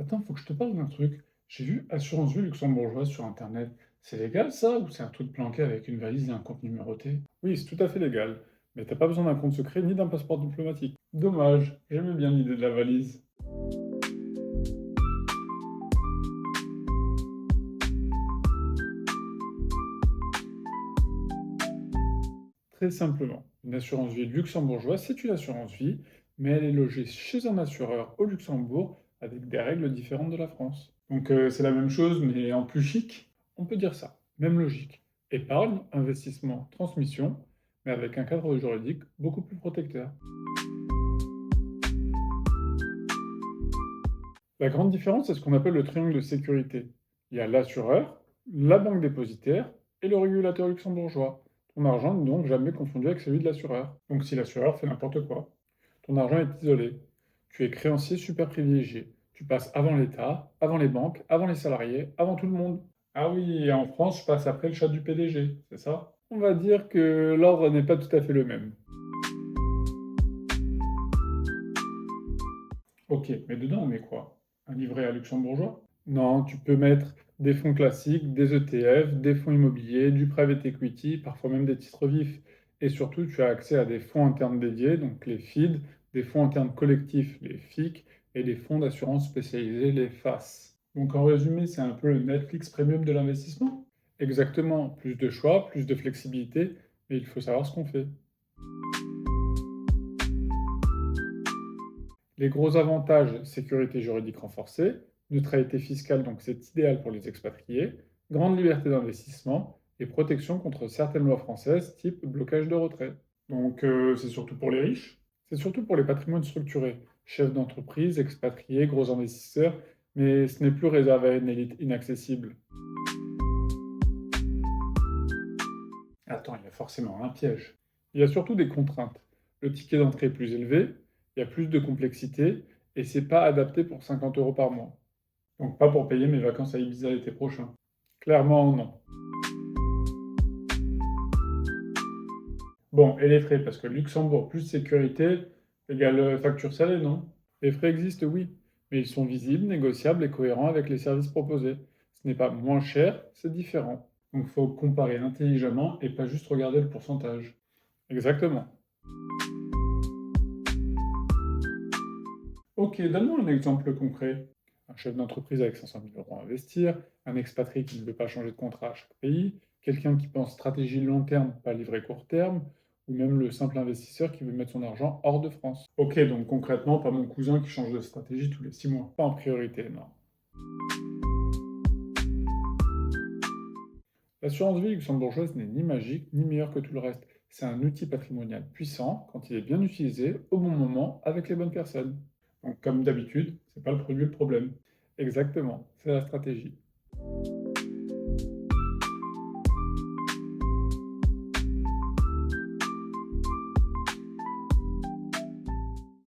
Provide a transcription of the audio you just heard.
Attends, faut que je te parle d'un truc. J'ai vu assurance vie luxembourgeoise sur Internet. C'est légal ça ou c'est un truc planqué avec une valise et un compte numéroté? Oui, c'est tout à fait légal, mais t'as pas besoin d'un compte secret ni d'un passeport diplomatique. Dommage, j'aimais bien l'idée de la valise. Très simplement, une assurance vie luxembourgeoise, c'est une assurance vie, mais elle est logée chez un assureur au Luxembourg avec des règles différentes de la France. Donc c'est la même chose, mais en plus chic? On peut dire ça. Même logique. Épargne, investissement, transmission, mais avec un cadre juridique beaucoup plus protecteur. La grande différence, c'est ce qu'on appelle le triangle de sécurité. Il y a l'assureur, la banque dépositaire et le régulateur luxembourgeois. Ton argent n'est donc jamais confondu avec celui de l'assureur. Donc si l'assureur fait n'importe quoi, ton argent est isolé. Tu es créancier super privilégié. Tu passes avant l'État, avant les banques, avant les salariés, avant tout le monde. Ah oui, et en France, je passe après le chat du PDG, c'est ça? On va dire que l'ordre n'est pas tout à fait le même. Ok, mais dedans on met quoi? Un livret à luxembourgeois? Non, tu peux mettre des fonds classiques, des ETF, des fonds immobiliers, du private equity, parfois même des titres vifs. Et surtout, tu as accès à des fonds internes dédiés, donc les FID, des fonds internes collectifs, les FIC, et des fonds d'assurance spécialisés, les FAS. Donc en résumé, c'est un peu le Netflix premium de l'investissement? Exactement, plus de choix, plus de flexibilité, mais il faut savoir ce qu'on fait. Les gros avantages, sécurité juridique renforcée, neutralité fiscale, donc c'est idéal pour les expatriés, grande liberté d'investissement et protection contre certaines lois françaises, type blocage de retrait. Donc c'est surtout pour les riches? C'est surtout pour les patrimoines structurés, chefs d'entreprise, expatriés, gros investisseurs, mais ce n'est plus réservé à une élite inaccessible. Attends, il y a forcément un piège. Il y a surtout des contraintes. Le ticket d'entrée est plus élevé, il y a plus de complexité, et c'est pas adapté pour 50 euros par mois. Donc pas pour payer mes vacances à Ibiza l'été prochain. Clairement, non. Bon, et les frais, parce que Luxembourg plus sécurité égale facture salée, non? Les frais existent, oui, mais ils sont visibles, négociables et cohérents avec les services proposés. Ce n'est pas moins cher, c'est différent. Donc il faut comparer intelligemment et pas juste regarder le pourcentage. Exactement. Ok, donne-moi un exemple concret. Un chef d'entreprise avec 500 000 euros à investir, un expatrié qui ne veut pas changer de contrat à chaque pays, quelqu'un qui pense stratégie long terme, pas livret court terme, ou même le simple investisseur qui veut mettre son argent hors de France. Ok, donc concrètement, pas mon cousin qui change de stratégie tous les 6 mois. Pas en priorité, non. L'assurance vie luxembourgeoise n'est ni magique, ni meilleure que tout le reste. C'est un outil patrimonial puissant quand il est bien utilisé, au bon moment, avec les bonnes personnes. Donc, comme d'habitude, c'est pas le produit le problème. Exactement, c'est la stratégie.